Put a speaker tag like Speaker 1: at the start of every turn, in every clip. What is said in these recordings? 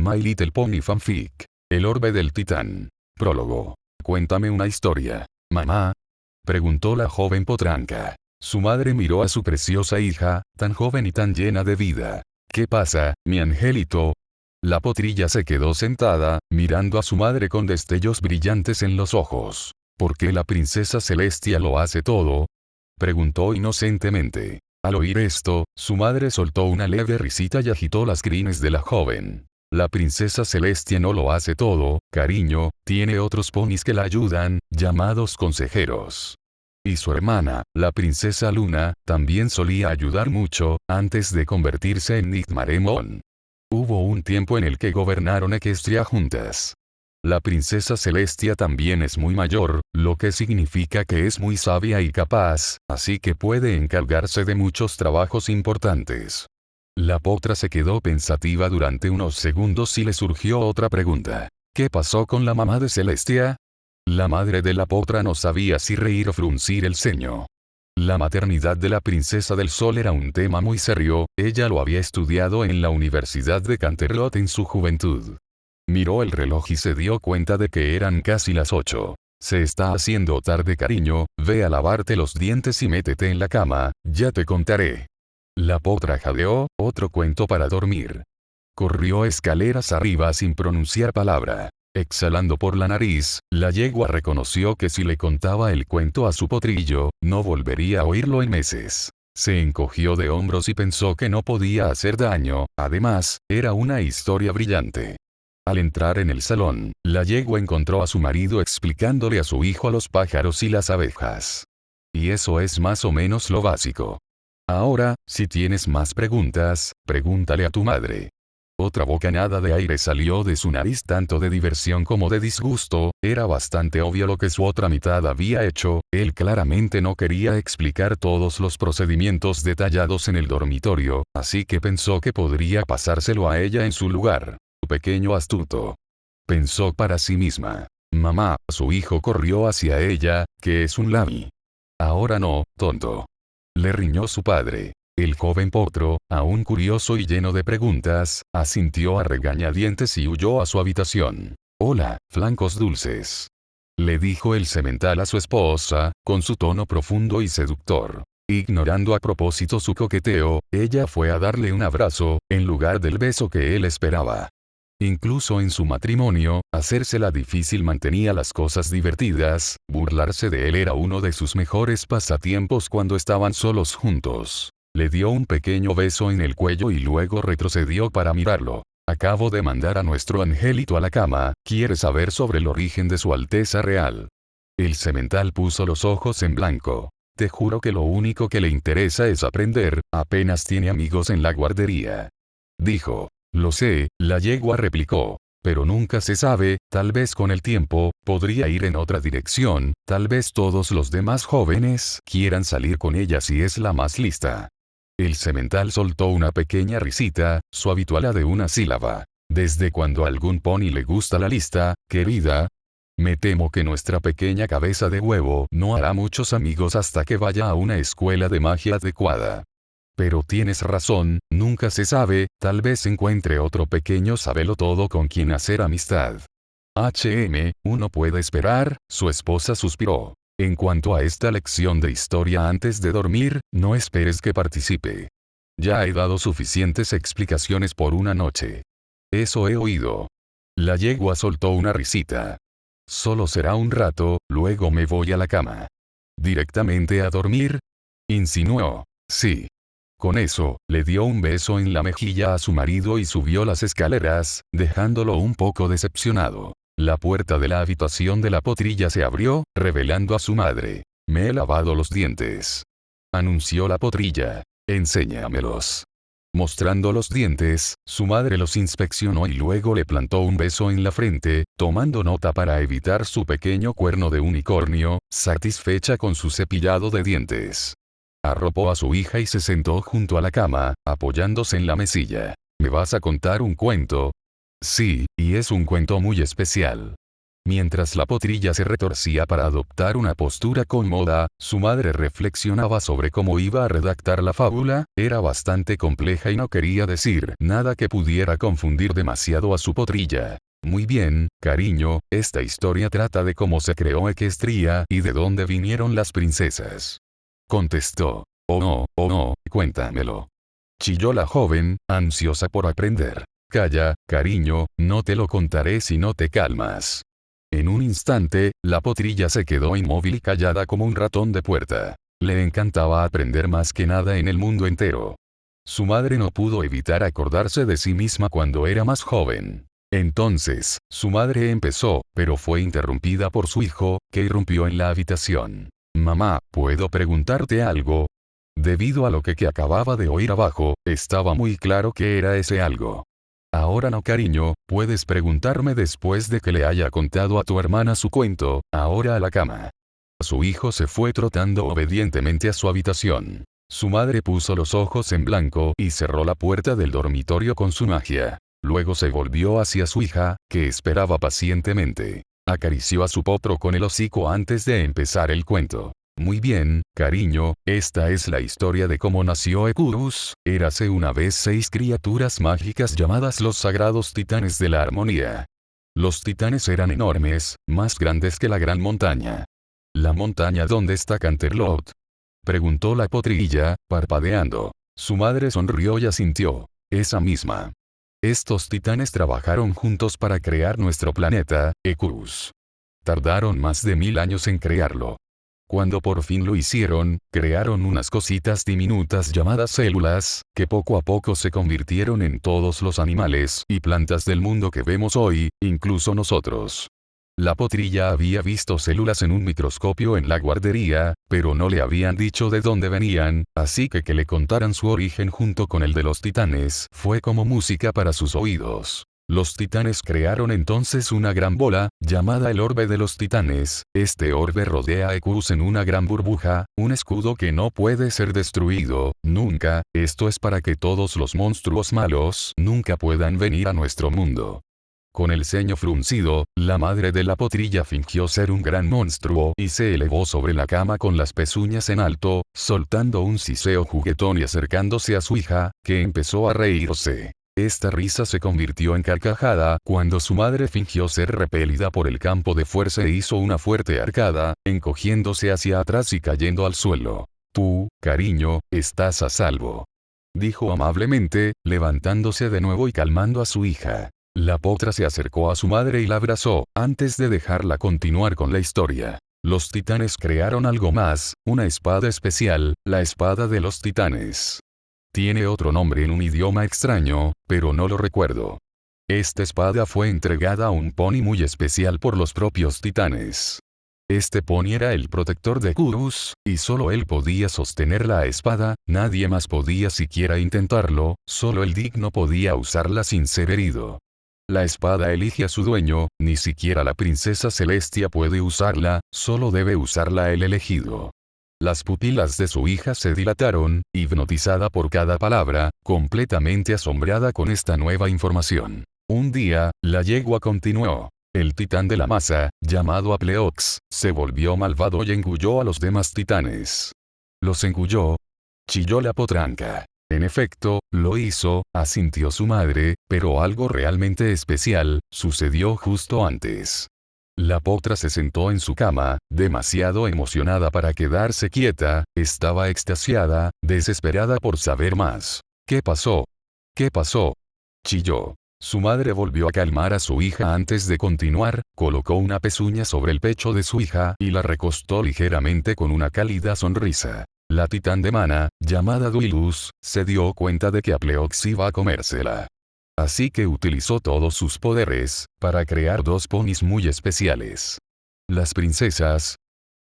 Speaker 1: My Little Pony Fanfic. El orbe del titán. Prólogo. Cuéntame una historia. Mamá. Preguntó la joven potranca. Su madre miró a su preciosa hija, tan joven y tan llena de vida. ¿Qué pasa, mi angelito? La potrilla se quedó sentada, mirando a su madre con destellos brillantes en los ojos. ¿Por qué la princesa Celestia lo hace todo? Preguntó inocentemente. Al oír esto, su madre soltó una leve risita y agitó las crines de la joven. La princesa Celestia no lo hace todo, cariño, tiene otros ponis que la ayudan, llamados consejeros. Y su hermana, la princesa Luna, también solía ayudar mucho, antes de convertirse en Nigmaremon. Hubo un tiempo en el que gobernaron Equestria juntas. La princesa Celestia también es muy mayor, lo que significa que es muy sabia y capaz, así que puede encargarse de muchos trabajos importantes. La potra se quedó pensativa durante unos segundos y le surgió otra pregunta. ¿Qué pasó con la mamá de Celestia? La madre de la potra no sabía si reír o fruncir el ceño. La maternidad de la princesa del sol era un tema muy serio, ella lo había estudiado en la Universidad de Canterlot en su juventud. Miró el reloj y se dio cuenta de que eran casi las 8. Se está haciendo tarde, cariño, ve a lavarte los dientes y métete en la cama, ya te contaré. La potra jadeó, otro cuento para dormir. Corrió escaleras arriba sin pronunciar palabra. Exhalando por la nariz, la yegua reconoció que si le contaba el cuento a su potrillo, no volvería a oírlo en meses. Se encogió de hombros y pensó que no podía hacer daño, además, era una historia brillante. Al entrar en el salón, la yegua encontró a su marido explicándole a su hijo a los pájaros y las abejas. Y eso es más o menos lo básico. Ahora, si tienes más preguntas, pregúntale a tu madre. Otra bocanada de aire salió de su nariz tanto de diversión como de disgusto, era bastante obvio lo que su otra mitad había hecho, él claramente no quería explicar todos los procedimientos detallados en el dormitorio, así que pensó que podría pasárselo a ella en su lugar. Pequeño astuto. Pensó para sí misma. Mamá, su hijo corrió hacia ella, que es un lami. Ahora no, tonto. Le riñó su padre. El joven potro, aún curioso y lleno de preguntas, asintió a regañadientes y huyó a su habitación. Hola, flancos dulces. Le dijo el semental a su esposa, con su tono profundo y seductor. Ignorando a propósito su coqueteo, ella fue a darle un abrazo, en lugar del beso que él esperaba. Incluso en su matrimonio, hacérsela difícil mantenía las cosas divertidas, burlarse de él era uno de sus mejores pasatiempos cuando estaban solos juntos. Le dio un pequeño beso en el cuello y luego retrocedió para mirarlo. Acabo de mandar a nuestro angelito a la cama, ¿quiere saber sobre el origen de su Alteza Real? El semental puso los ojos en blanco. Te juro que lo único que le interesa es aprender, apenas tiene amigos en la guardería. Dijo. Lo sé, la yegua replicó. Pero nunca se sabe, tal vez con el tiempo, podría ir en otra dirección, tal vez todos los demás jóvenes quieran salir con ella si es la más lista. El semental soltó una pequeña risita, su habitual de una sílaba. ¿Desde cuando a algún pony le gusta la lista, querida? Me temo que nuestra pequeña cabeza de huevo no hará muchos amigos hasta que vaya a una escuela de magia adecuada. Pero tienes razón, nunca se sabe, tal vez encuentre otro pequeño sabelotodo con quien hacer amistad. Uno puede esperar, su esposa suspiró. En cuanto a esta lección de historia antes de dormir, no esperes que participe. Ya he dado suficientes explicaciones por una noche. Eso he oído. La yegua soltó una risita. Solo será un rato, luego me voy a la cama. ¿Directamente a dormir? Insinuó. Sí. Con eso, le dio un beso en la mejilla a su marido y subió las escaleras, dejándolo un poco decepcionado. La puerta de la habitación de la potrilla se abrió, revelando a su madre. Me he lavado los dientes. Anunció la potrilla. Enséñamelos. Mostrando los dientes, su madre los inspeccionó y luego le plantó un beso en la frente, tomando nota para evitar su pequeño cuerno de unicornio, satisfecha con su cepillado de dientes. Arropó a su hija y se sentó junto a la cama, apoyándose en la mesilla. ¿Me vas a contar un cuento? Sí, y es un cuento muy especial. Mientras la potrilla se retorcía para adoptar una postura cómoda, su madre reflexionaba sobre cómo iba a redactar la fábula. Era bastante compleja y no quería decir nada que pudiera confundir demasiado a su potrilla. Muy bien, cariño, esta historia trata de cómo se creó Equestria y de dónde vinieron las princesas. Contestó. Oh no, cuéntamelo. Chilló la joven, ansiosa por aprender. Calla, cariño, no te lo contaré si no te calmas. En un instante, la potrilla se quedó inmóvil y callada como un ratón de puerta. Le encantaba aprender más que nada en el mundo entero. Su madre no pudo evitar acordarse de sí misma cuando era más joven. Entonces, su madre empezó, pero fue interrumpida por su hijo, que irrumpió en la habitación. Mamá, ¿puedo preguntarte algo? Debido a lo que acababa de oír abajo, estaba muy claro que era ese algo. Ahora no, cariño, puedes preguntarme después de que le haya contado a tu hermana su cuento. Ahora a la cama. Su hijo se fue trotando obedientemente a su habitación. Su madre puso los ojos en blanco y cerró la puerta del dormitorio con su magia. Luego se volvió hacia su hija, que esperaba pacientemente. Acarició a su potro con el hocico antes de empezar el cuento. Muy bien, cariño, esta es la historia de cómo nació Ecurus. Érase una vez 6 criaturas mágicas llamadas los Sagrados Titanes de la Armonía. Los titanes eran enormes, más grandes que la gran montaña. ¿La montaña donde está Canterlot?, preguntó la potrilla, parpadeando. Su madre sonrió y asintió. Esa misma. Estos titanes trabajaron juntos para crear nuestro planeta, Ecurus. Tardaron más de 1000 años en crearlo. Cuando por fin lo hicieron, crearon unas cositas diminutas llamadas células, que poco a poco se convirtieron en todos los animales y plantas del mundo que vemos hoy, incluso nosotros. La potrilla había visto células en un microscopio en la guardería, pero no le habían dicho de dónde venían, así que le contaran su origen junto con el de los titanes fue como música para sus oídos. Los titanes crearon entonces una gran bola, llamada el orbe de los titanes. Este orbe rodea a Ecurus en una gran burbuja, un escudo que no puede ser destruido, nunca. Esto es para que todos los monstruos malos nunca puedan venir a nuestro mundo. Con el ceño fruncido, la madre de la potrilla fingió ser un gran monstruo y se elevó sobre la cama con las pezuñas en alto, soltando un siseo juguetón y acercándose a su hija, que empezó a reírse. Esta risa se convirtió en carcajada cuando su madre fingió ser repelida por el campo de fuerza e hizo una fuerte arcada, encogiéndose hacia atrás y cayendo al suelo. Tú, cariño, estás a salvo. Dijo amablemente, levantándose de nuevo y calmando a su hija. La potra se acercó a su madre y la abrazó, antes de dejarla continuar con la historia. Los titanes crearon algo más, una espada especial, la espada de los titanes. Tiene otro nombre en un idioma extraño, pero no lo recuerdo. Esta espada fue entregada a un pony muy especial por los propios titanes. Este pony era el protector de Ecurus, y solo él podía sostener la espada, nadie más podía siquiera intentarlo, solo el digno podía usarla sin ser herido. La espada elige a su dueño, ni siquiera la princesa Celestia puede usarla, solo debe usarla el elegido. Las pupilas de su hija se dilataron, hipnotizada por cada palabra, completamente asombrada con esta nueva información. Un día, la yegua continuó. El titán de la masa, llamado Apleox, se volvió malvado y engulló a los demás titanes. ¿Los engulló?, chilló la potranca. En efecto, lo hizo, asintió su madre, pero algo realmente especial sucedió justo antes. La potra se sentó en su cama, demasiado emocionada para quedarse quieta, estaba extasiada, desesperada por saber más. ¿Qué pasó? ¿Qué pasó?, chilló. Su madre volvió a calmar a su hija antes de continuar, colocó una pezuña sobre el pecho de su hija y la recostó ligeramente con una cálida sonrisa. La titán de mana, llamada Duilus, se dio cuenta de que Apleox iba a comérsela. Así que utilizó todos sus poderes, para crear 2 ponis muy especiales. Las princesas.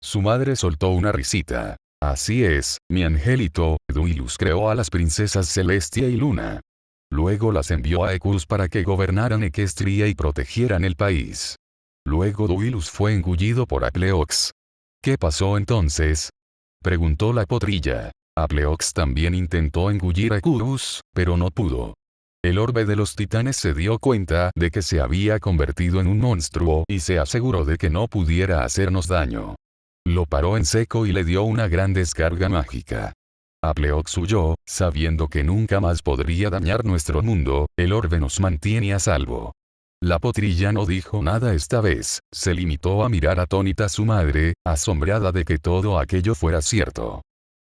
Speaker 1: Su madre soltó una risita. Así es, mi angelito, Duilus creó a las princesas Celestia y Luna. Luego las envió a Ecurus para que gobernaran Equestria y protegieran el país. Luego Duilus fue engullido por Apleox. ¿Qué pasó entonces?, preguntó la potrilla. Apleox también intentó engullir a Ecurus, pero no pudo. El orbe de los titanes se dio cuenta de que se había convertido en un monstruo y se aseguró de que no pudiera hacernos daño. Lo paró en seco y le dio una gran descarga mágica. Apleox huyó, sabiendo que nunca más podría dañar nuestro mundo. El orbe nos mantiene a salvo. La potrilla no dijo nada esta vez, se limitó a mirar atónita a su madre, asombrada de que todo aquello fuera cierto.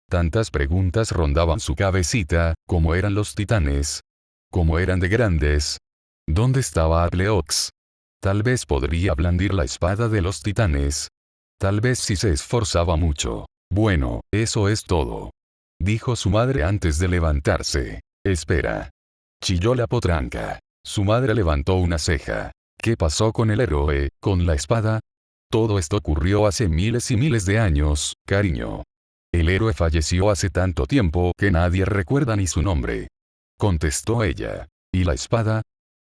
Speaker 1: Tantas preguntas rondaban su cabecita: ¿cómo eran los titanes? ¿Cómo eran de grandes? ¿Dónde estaba Apleox? Tal vez podría blandir la espada de los titanes. Tal vez si se esforzaba mucho. Bueno, eso es todo, dijo su madre antes de levantarse. Espera, chilló la potranca. Su madre levantó una ceja. ¿Qué pasó con el héroe, con la espada? Todo esto ocurrió hace miles y miles de años, cariño. El héroe falleció hace tanto tiempo que nadie recuerda ni su nombre, contestó ella. ¿Y la espada?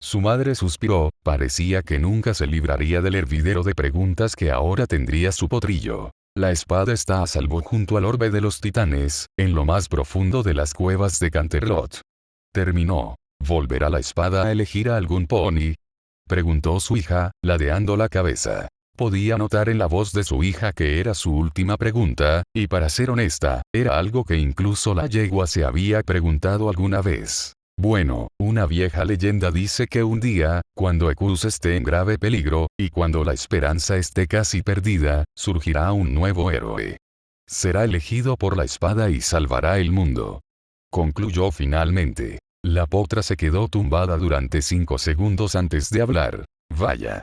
Speaker 1: Su madre suspiró, parecía que nunca se libraría del hervidero de preguntas que ahora tendría su potrillo. La espada está a salvo junto al orbe de los titanes, en lo más profundo de las cuevas de Canterlot. Terminó. ¿Volverá la espada a elegir a algún pony?, preguntó su hija, ladeando la cabeza. Podía notar en la voz de su hija que era su última pregunta, y para ser honesta, era algo que incluso la yegua se había preguntado alguna vez. Bueno, una vieja leyenda dice que un día, cuando Equus esté en grave peligro, y cuando la esperanza esté casi perdida, surgirá un nuevo héroe. Será elegido por la espada y salvará el mundo, concluyó finalmente. La potra se quedó tumbada durante 5 segundos antes de hablar. Vaya.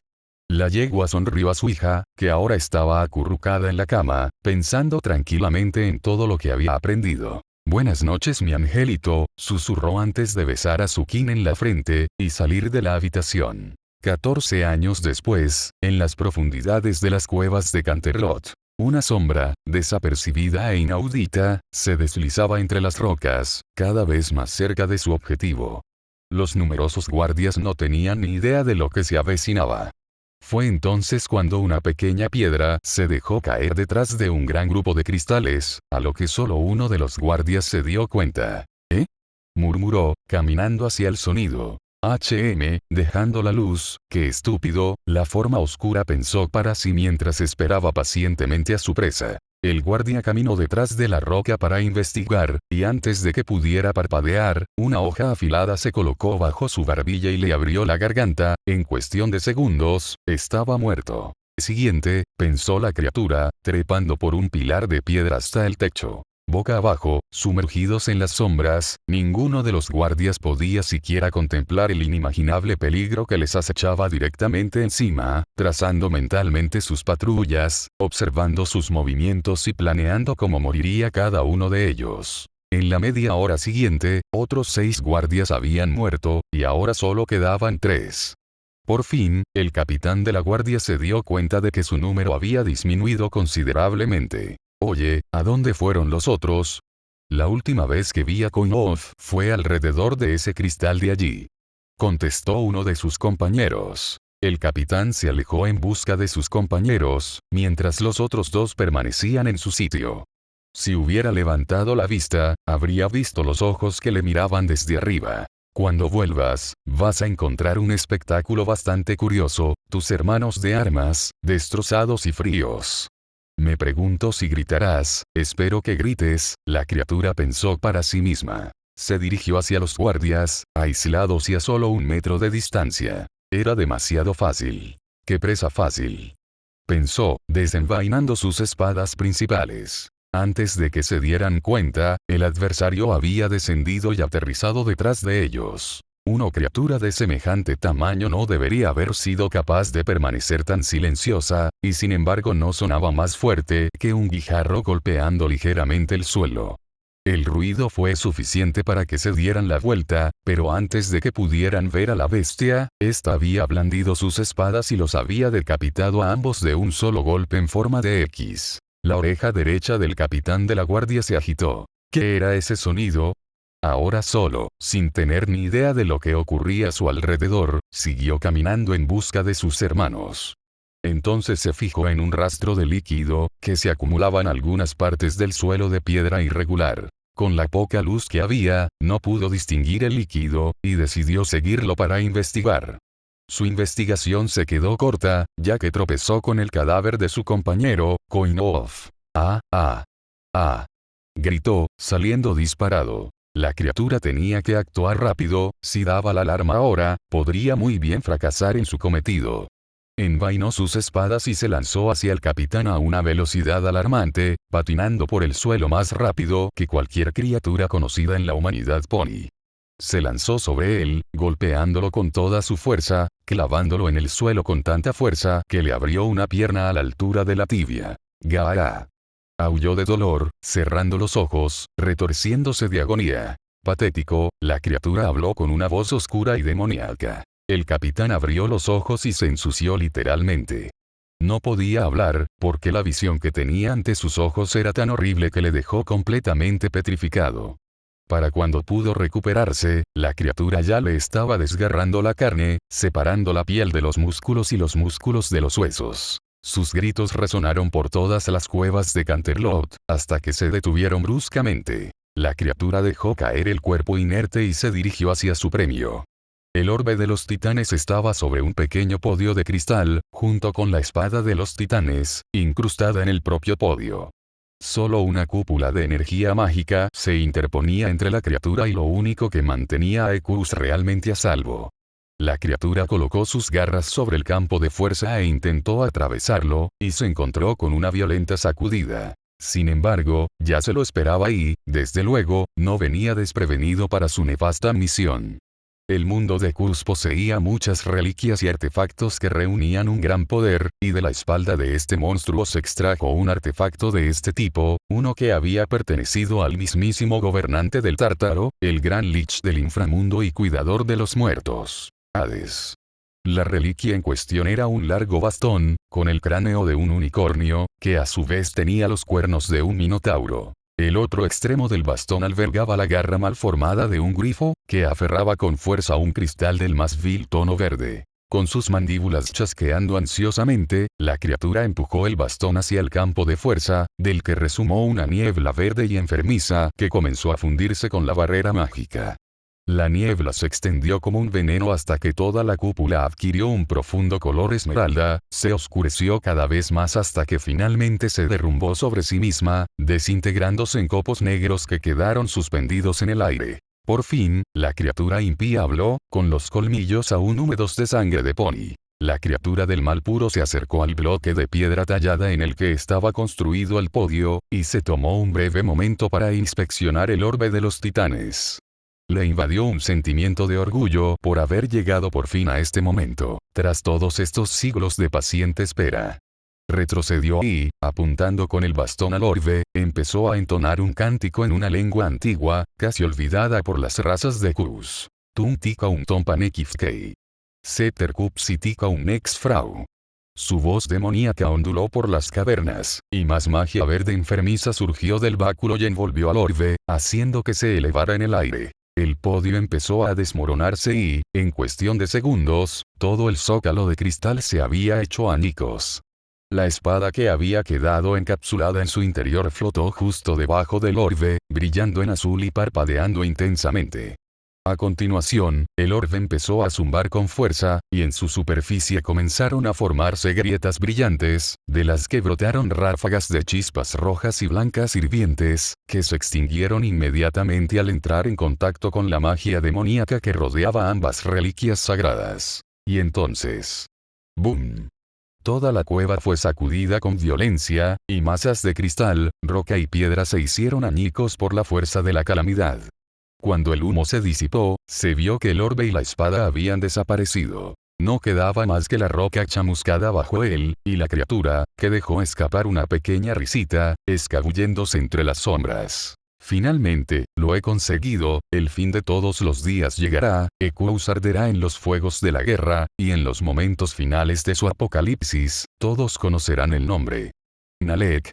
Speaker 1: La yegua sonrió a su hija, que ahora estaba acurrucada en la cama, pensando tranquilamente en todo lo que había aprendido. Buenas noches, mi angelito, susurró antes de besar a Sukin en la frente, y salir de la habitación. 14 años después, en las profundidades de las cuevas de Canterlot, una sombra, desapercibida e inaudita, se deslizaba entre las rocas, cada vez más cerca de su objetivo. Los numerosos guardias no tenían ni idea de lo que se avecinaba. Fue entonces cuando una pequeña piedra se dejó caer detrás de un gran grupo de cristales, a lo que solo uno de los guardias se dio cuenta. ¿Eh?, murmuró, caminando hacia el sonido. Dejando la luz, qué estúpido, la forma oscura pensó para sí mientras esperaba pacientemente a su presa. El guardia caminó detrás de la roca para investigar, y antes de que pudiera parpadear, una hoja afilada se colocó bajo su barbilla y le abrió la garganta. En cuestión de segundos, estaba muerto. Siguiente, pensó la criatura, trepando por un pilar de piedra hasta el techo. Boca abajo, sumergidos en las sombras, ninguno de los guardias podía siquiera contemplar el inimaginable peligro que les acechaba directamente encima, trazando mentalmente sus patrullas, observando sus movimientos y planeando cómo moriría cada uno de ellos. En la media hora siguiente, otros 6 guardias habían muerto, y ahora solo quedaban 3. Por fin, el capitán de la guardia se dio cuenta de que su número había disminuido considerablemente. Oye, ¿a dónde fueron los otros? La última vez que vi a Koinov fue alrededor de ese cristal de allí, contestó uno de sus compañeros. El capitán se alejó en busca de sus compañeros, mientras los otros 2 permanecían en su sitio. Si hubiera levantado la vista, habría visto los ojos que le miraban desde arriba. Cuando vuelvas, vas a encontrar un espectáculo bastante curioso, tus hermanos de armas, destrozados y fríos. Me pregunto si gritarás. Espero que grites, la criatura pensó para sí misma. Se dirigió hacia los guardias, aislados y a solo 1 metro de distancia. Era demasiado fácil. ¡Qué presa fácil!, pensó, desenvainando sus espadas principales. Antes de que se dieran cuenta, el adversario había descendido y aterrizado detrás de ellos. Una criatura de semejante tamaño no debería haber sido capaz de permanecer tan silenciosa, y sin embargo no sonaba más fuerte que un guijarro golpeando ligeramente el suelo. El ruido fue suficiente para que se dieran la vuelta, pero antes de que pudieran ver a la bestia, ésta había blandido sus espadas y los había decapitado a ambos de un solo golpe en forma de X. La oreja derecha del capitán de la guardia se agitó. ¿Qué era ese sonido? Ahora solo, sin tener ni idea de lo que ocurría a su alrededor, siguió caminando en busca de sus hermanos. Entonces se fijó en un rastro de líquido, que se acumulaba en algunas partes del suelo de piedra irregular. con la poca luz que había, no pudo distinguir el líquido, y decidió seguirlo para investigar. Su investigación se quedó corta, ya que tropezó con el cadáver de su compañero, Koinov. ¡Ah, ah! ¡Ah! Gritó, saliendo disparado. La criatura tenía que actuar rápido, si daba la alarma ahora, podría muy bien fracasar en su cometido. Envainó sus espadas y se lanzó hacia el capitán a una velocidad alarmante, patinando por el suelo más rápido que cualquier criatura conocida en la humanidad pony. Se lanzó sobre él, golpeándolo con toda su fuerza, clavándolo en el suelo con tanta fuerza que le abrió una pierna a la altura de la tibia. ¡Gaa! Aulló de dolor, cerrando los ojos, retorciéndose de agonía. Patético, la criatura habló con una voz oscura y demoníaca. El capitán abrió los ojos y se ensució literalmente. No podía hablar, porque la visión que tenía ante sus ojos era tan horrible que le dejó completamente petrificado. Para cuando pudo recuperarse, la criatura ya le estaba desgarrando la carne, separando la piel de los músculos y los músculos de los huesos. Sus gritos resonaron por todas las cuevas de Canterlot, hasta que se detuvieron bruscamente. La criatura dejó caer el cuerpo inerte y se dirigió hacia su premio. El orbe de los titanes estaba sobre un pequeño podio de cristal, junto con la espada de los titanes, incrustada en el propio podio. Solo una cúpula de energía mágica se interponía entre la criatura y lo único que mantenía a Ekus realmente a salvo. La criatura colocó sus garras sobre el campo de fuerza e intentó atravesarlo, y se encontró con una violenta sacudida. Sin embargo, ya se lo esperaba y, desde luego, no venía desprevenido para su nefasta misión. El mundo de Ekus poseía muchas reliquias y artefactos que reunían un gran poder, y de la espalda de este monstruo se extrajo un artefacto de este tipo, uno que había pertenecido al mismísimo gobernante del Tártaro, el gran Lich del inframundo y cuidador de los muertos. Hades. La reliquia en cuestión era un largo bastón, con el cráneo de un unicornio, que a su vez tenía los cuernos de un minotauro. El otro extremo del bastón albergaba la garra mal formada de un grifo, que aferraba con fuerza un cristal del más vil tono verde. Con sus mandíbulas chasqueando ansiosamente, la criatura empujó el bastón hacia el campo de fuerza, del que resumó una niebla verde y enfermiza que comenzó a fundirse con la barrera mágica. La niebla se extendió como un veneno hasta que toda la cúpula adquirió un profundo color esmeralda, se oscureció cada vez más hasta que finalmente se derrumbó sobre sí misma, desintegrándose en copos negros que quedaron suspendidos en el aire. Por fin, la criatura impía habló, con los colmillos aún húmedos de sangre de pony. La criatura del mal puro se acercó al bloque de piedra tallada en el que estaba construido el podio, y se tomó un breve momento para inspeccionar el orbe de los titanes. Le invadió un sentimiento de orgullo por haber llegado por fin a este momento, tras todos estos siglos de paciente espera. Retrocedió y, apuntando con el bastón al orbe, empezó a entonar un cántico en una lengua antigua, casi olvidada por las razas de Ekus. Tum tika un tompanekifkei. Seter kupsitika un ex frau. Su voz demoníaca onduló por las cavernas, y más magia verde enfermiza surgió del báculo y envolvió al orbe, haciendo que se elevara en el aire. El podio empezó a desmoronarse y, en cuestión de segundos, todo el zócalo de cristal se había hecho añicos. La espada que había quedado encapsulada en su interior flotó justo debajo del orbe, brillando en azul y parpadeando intensamente. A continuación, el orbe empezó a zumbar con fuerza, y en su superficie comenzaron a formarse grietas brillantes, de las que brotaron ráfagas de chispas rojas y blancas hirvientes, que se extinguieron inmediatamente al entrar en contacto con la magia demoníaca que rodeaba ambas reliquias sagradas. Y entonces... ¡Bum! Toda la cueva fue sacudida con violencia, y masas de cristal, roca y piedra se hicieron añicos por la fuerza de la calamidad. Cuando el humo se disipó, se vio que el orbe y la espada habían desaparecido. No quedaba más que la roca chamuscada bajo él, y la criatura, que dejó escapar una pequeña risita, escabulléndose entre las sombras. Finalmente, lo he conseguido, el fin de todos los días llegará, Ekus arderá en los fuegos de la guerra, y en los momentos finales de su apocalipsis, todos conocerán el nombre. Nalek,